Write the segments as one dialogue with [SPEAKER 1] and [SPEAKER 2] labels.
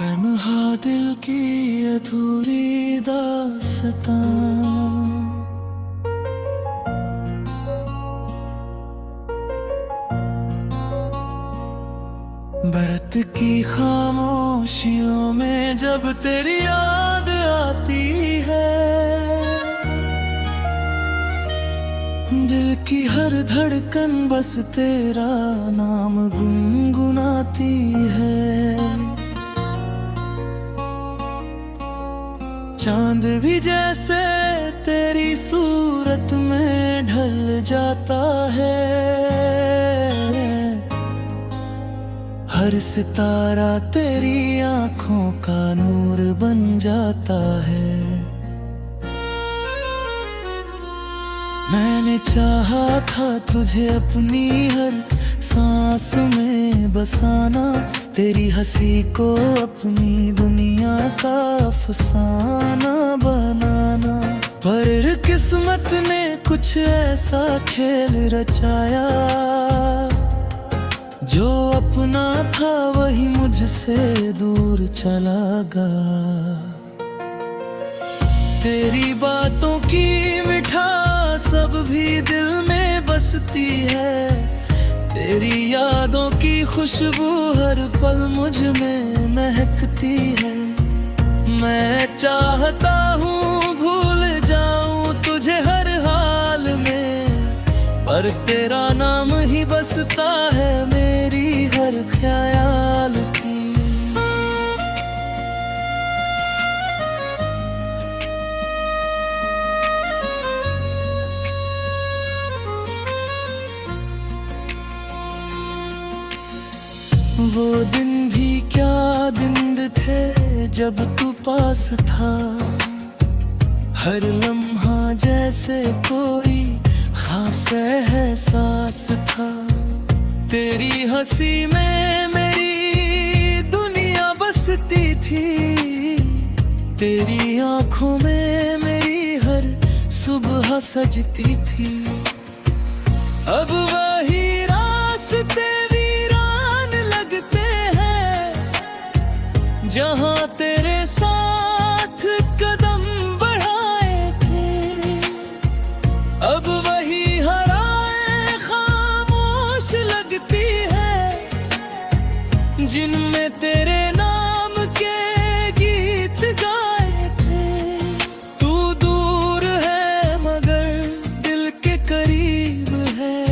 [SPEAKER 1] तन्हा दिल की अधूरी दास्तां। बरत की खामोशियों में जब तेरी याद आती है, दिल की हर धड़कन बस तेरा नाम गुनगुनाती है। चांद भी जैसे तेरी सूरत में ढल जाता है, हर सितारा तेरी आंखों का नूर बन जाता है। मैंने चाहा था तुझे अपनी हर सांस में बसाना, तेरी हंसी को अपनी दुनिया का अफसाना बनाना। पर किस्मत ने कुछ ऐसा खेल रचाया, जो अपना था वही मुझसे दूर चला गया। तेरी बातों की मिठास अब भी दिल में बसती है, तेरी यादों की खुशबू हर पल मुझ में महकती है। मैं चाहता हूँ भूल जाऊं तुझे हर हाल में, पर तेरा नाम ही बसता है मेरी हर ख्याल की। वो दिन भी क्या दिन थे जब तू पास था, हर लम्हा जैसे कोई खास एहसास था। तेरी हंसी में मेरी दुनिया बसती थी, तेरी आंखों में मेरी हर सुबह सजती थी। अब वही रास्ते जहाँ तेरे साथ कदम बढ़ाए थे, अब वही हराए खामोश लगती है, जिनमें तेरे नाम के गीत गाए थे। तू दूर है मगर दिल के करीब है,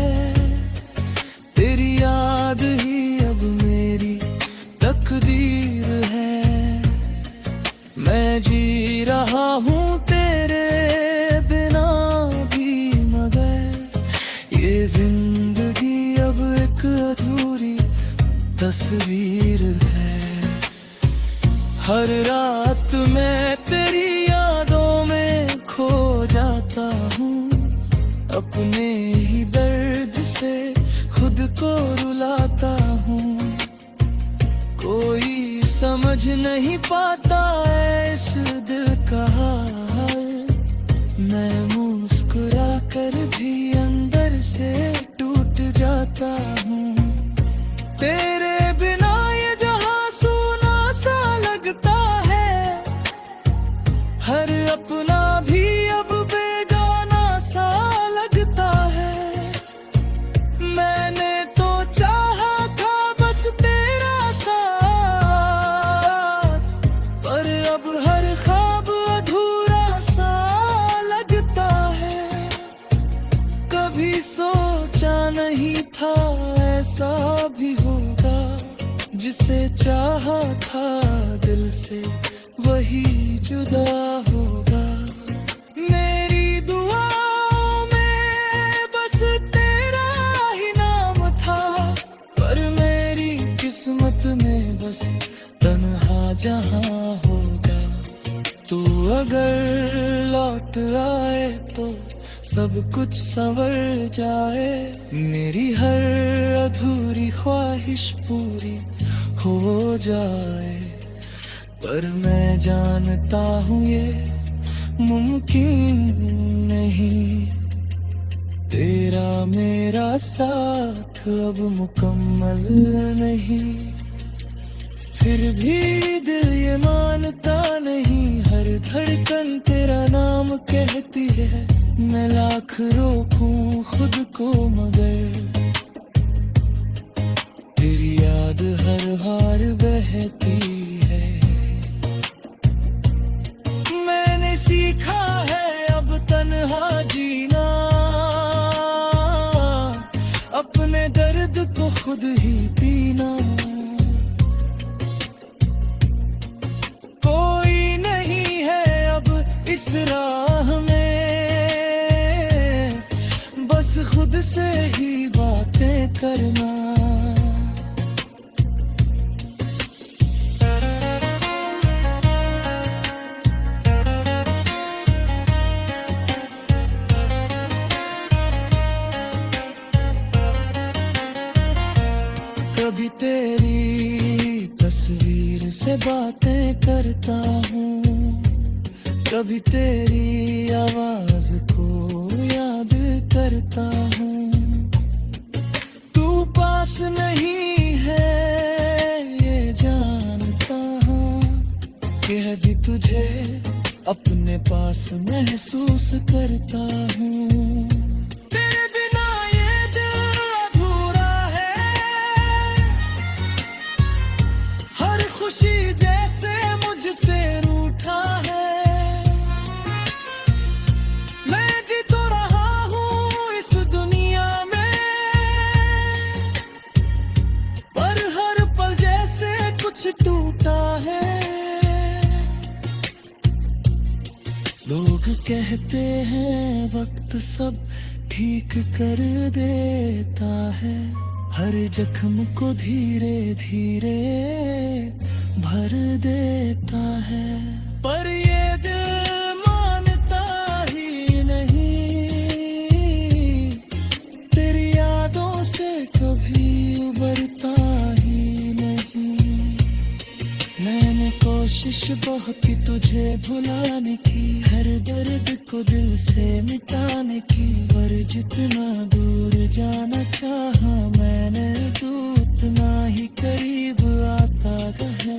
[SPEAKER 1] तेरी याद ही अब मेरी तकदीर है। मैं जी रहा हूँ तेरे बिना भी, मगर ये जिंदगी अब एक अधूरी तस्वीर है। हर रात मैं तेरी यादों में खो जाता हूँ, अपने ही दर्द से खुद को रुलाता हूँ। कोई समझ नहीं पाता है इस दिल का हाल, मैं मुस्कुरा कर भी अंदर से टूट जाता हूँ। तेरे बिना ये जहां सूना सा लगता है, हर अपना भी अब बेगाना सा लगता है। मैंने तो चाहा था बस तेरा नहीं था ऐसा भी होगा, जिसे चाहा था दिल से वही जुदा होगा। मेरी दुआओं में बस तेरा ही नाम था, पर मेरी किस्मत में बस तन्हा जहां होगा। तू अगर लौट आए तो सब कुछ संवर जाए, मेरी हर अधूरी ख्वाहिश पूरी हो जाए। पर मैं जानता हूँ ये मुमकिन नहीं, तेरा मेरा साथ अब मुकम्मल नहीं। फिर भी दिल ये मानता नहीं, हर धड़कन तेरा नाम कहती है। मैं लाख रोकूं खुद को मगर तेरी याद हर बार बहती है। मैंने सीखा है अब तन्हा जीना, अपने दर्द को खुद ही पीना। कोई नहीं है अब इस राह में, बस खुद से ही बातें करना। कभी तेरी तस्वीर से बातें करता हूँ, कभी तेरी आवाज को याद करता हूँ। तू पास नहीं है ये जानता हूँ, यह भी तुझे अपने पास महसूस करता हूँ। खुशी जैसे मुझसे रूठा है, मैं जी तो रहा हूँ इस दुनिया में, पर हर पल जैसे कुछ टूटा है। लोग कहते हैं वक्त सब ठीक कर देता है, हर जख्म को धीरे धीरे भर देता है। पर ये दिल मानता ही नहीं, तेरी यादों से कभी उबरता ही नहीं। मैंने कोशिश बहुत की तुझे भुलाने की, हर दर्द को दिल से मिटाने की, पर जितना दूर जाना चाहा मैंने तू उतना ही करीब आता है।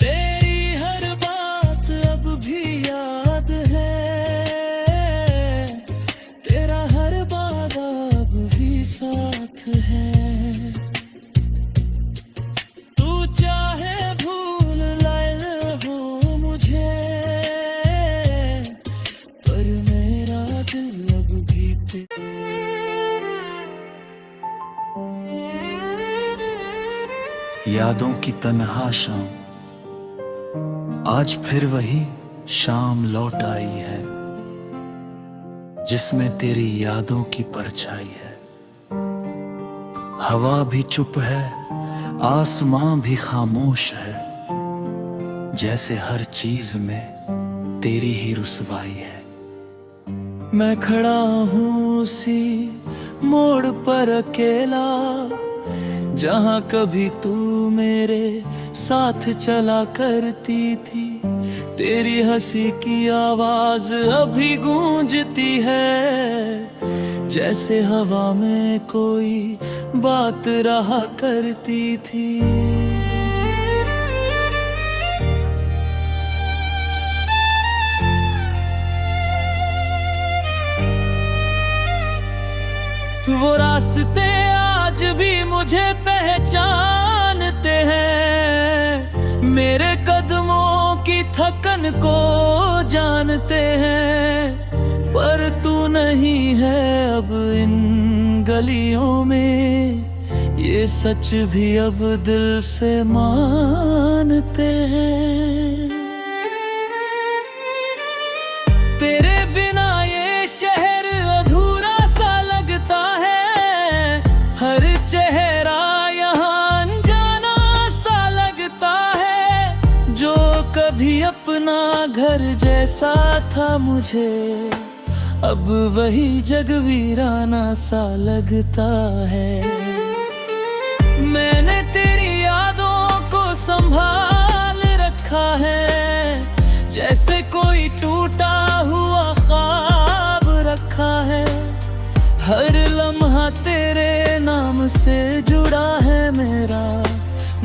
[SPEAKER 1] तेरी हर बात अब भी याद है, तेरा हर वादा अब भी साथ है। तू चाहे भूल लाए हो मुझे, पर मेरा दिल अब भी
[SPEAKER 2] यादों की तन्हा शाम, आज फिर वही शाम लौट आई है, जिसमें तेरी यादों की परछाई है। हवा भी चुप है, आसमां भी खामोश है, जैसे हर चीज में तेरी ही रुसवाई है।
[SPEAKER 1] मैं खड़ा हूँ उसी मोड़ पर अकेला, जहाँ कभी तू मेरे साथ चला करती थी। तेरी हंसी की आवाज अभी गूंजती है, जैसे हवा में कोई बात रहा करती थी। वो रास्ते आज भी मुझे पहचानते हैं, मेरे कदमों की थकन को जानते हैं। पर तू नहीं है अब इन गलियों में, ये सच भी अब दिल से मानते हैं। तेरे बिना ये शहर अधूरा सा लगता है, हर चेहरा यहाँ अनजाना सा लगता है। जो कभी अपना घर जैसा था मुझे, अब वही जग वीराना सा लगता है। मैंने तेरी यादों को संभाल रखा है, जैसे कोई टूटा हुआ ख्वाब रखा है। हर लम्हा तेरे नाम से जुड़ा है मेरा,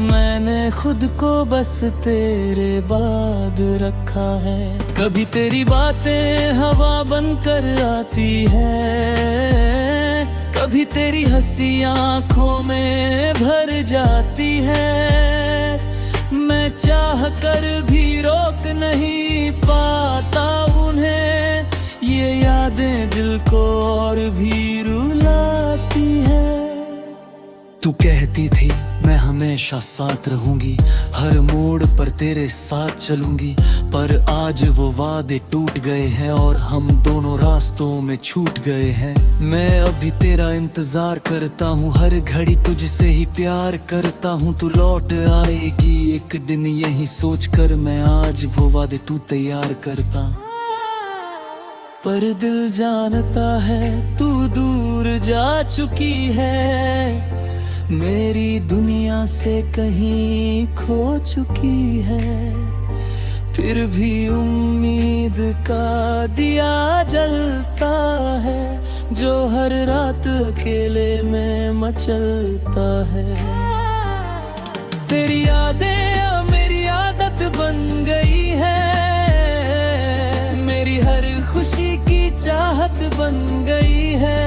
[SPEAKER 1] मैं मैंने खुद को बस तेरे बाद रखा है। कभी तेरी बातें हवा बनकर आती है, कभी तेरी हंसी आंखों में भर जाती है। मैं चाह कर भी रोक नहीं पाता उन्हें, ये यादें दिल को और भी रुलाती है।
[SPEAKER 2] तू कहती थी मैं हमेशा साथ रहूंगी, हर मोड़ पर तेरे साथ चलूंगी, पर आज वो वादे टूट गए हैं और हम दोनों रास्तों में छूट गए हैं। मैं अभी तेरा इंतजार करता हूँ, हर घड़ी तुझसे ही प्यार करता हूँ। तू लौट आएगी एक दिन यही सोच कर, मैं आज वो वादे तू तैयार करता।
[SPEAKER 1] पर दिल जानता है तू दूर जा चुकी है, मेरी दुनिया से कहीं खो चुकी है। फिर भी उम्मीद का दिया जलता है, जो हर रात अकेले में मचलता है। तेरी यादें अब मेरी आदत बन गई है, मेरी हर खुशी की चाहत बन गई है।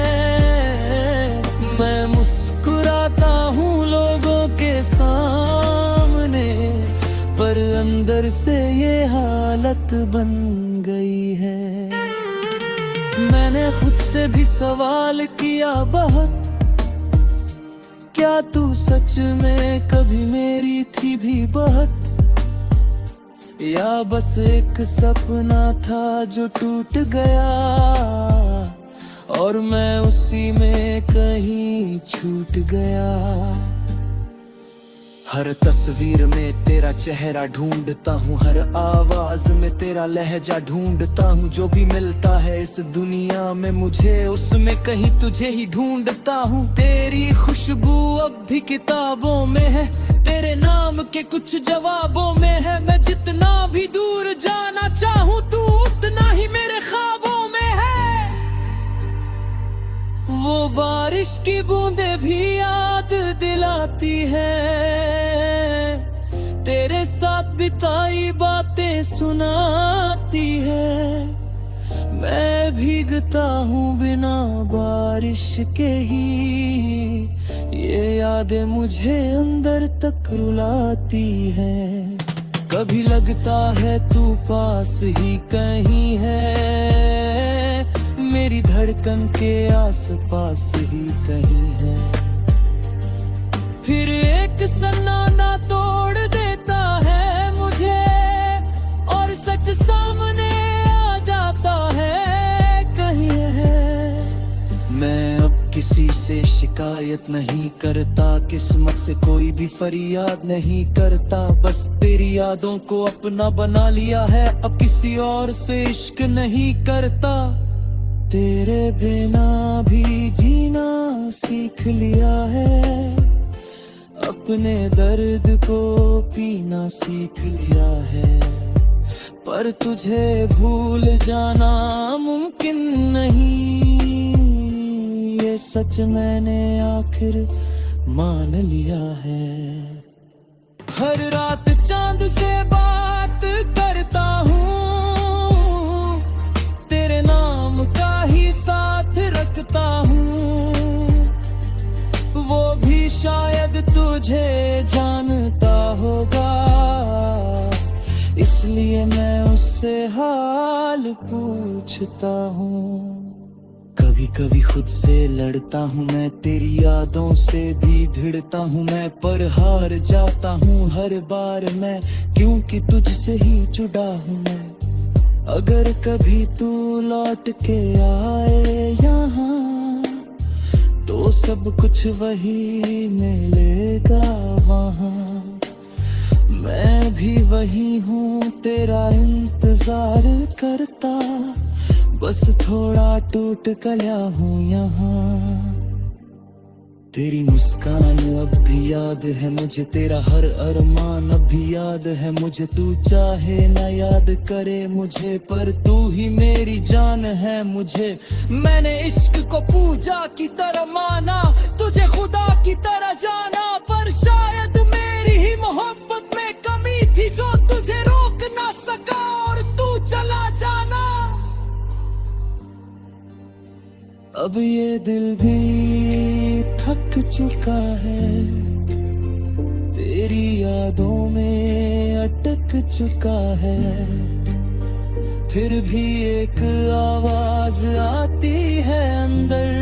[SPEAKER 1] मैं मुस्कुराता हूँ लोगों के सामने, पर अंदर से ये हालत बन गई है। मैंने खुद से भी सवाल किया बहुत, क्या तू सच में कभी मेरी थी भी बहुत, या बस एक सपना था जो टूट गया और मैं उसी में कहीं छूट गया।
[SPEAKER 2] हर तस्वीर में तेरा चेहरा ढूंढता हूँ, हर आवाज में तेरा लहजा ढूंढता हूँ। जो भी मिलता है इस दुनिया में मुझे, उसमें कहीं तुझे ही ढूंढता हूँ। तेरी खुशबू अब भी किताबों में है, तेरे नाम के कुछ जवाबों में है। मैं जितना भी दूर जाना चाहूँ तू उतना ही मेरे ख्वाबों में है।
[SPEAKER 1] वो बारिश की बूंदें भी याद दिलाती है, तेरे साथ बिताई बातें सुनाती है। मैं भीगता हूँ बिना बारिश के ही, ये यादें मुझे अंदर तक रुलाती है। कभी लगता है तू पास ही कहीं है, मेरी धड़कन के आस पास ही कहीं है। फिर एक सन्नाटा तोड़ देता है मुझे और सच सामने आ जाता है कहीं है।
[SPEAKER 2] मैं अब किसी से शिकायत नहीं करता, किस्मत से कोई भी फरियाद नहीं करता। बस तेरी यादों को अपना बना लिया है, अब किसी और से इश्क नहीं करता। तेरे बिना भी जीना सीख लिया है, अपने दर्द को पीना सीख लिया है। पर तुझे भूल जाना मुमकिन नहीं, ये सच मैंने आखिर मान लिया है। हर रात चांद से बात करता हूँ, तेरे नाम का ही साथ रखता हूँ। वो भी शायद तुझे जानता होगा, इसलिए मैं उससे हाल पूछता हूँ। कभी कभी खुद से लड़ता हूँ मैं, तेरी यादों से भी भिड़ता हूँ मैं, पर हार जाता हूँ हर बार मैं, क्योंकि तुझसे ही जुड़ा हूँ मैं। अगर कभी तू लौट के आए यहाँ, तो सब कुछ वही मिलेगा वहाँ। मैं भी वही हूँ तेरा इंतजार करता, बस थोड़ा टूट गया हूँ यहाँ। तेरी मुस्कान अब भी याद है मुझे, तेरा हर अरमान अब भी याद है मुझे। तू चाहे ना याद करे मुझे, पर तू ही मेरी जान है मुझे। मैंने इश्क को पूजा की तरह माना, तुझे खुदा की तरह जाना, पर शायद मेरी ही मोहब्बत अब ये दिल भी थक चुका है, तेरी यादों में अटक चुका है। फिर भी एक आवाज आती है अंदर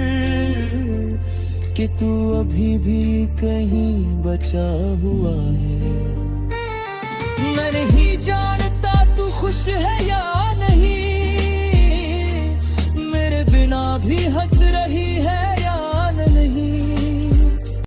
[SPEAKER 2] कि तू अभी भी कहीं बचा हुआ है। मैं नहीं जानता तू खुश है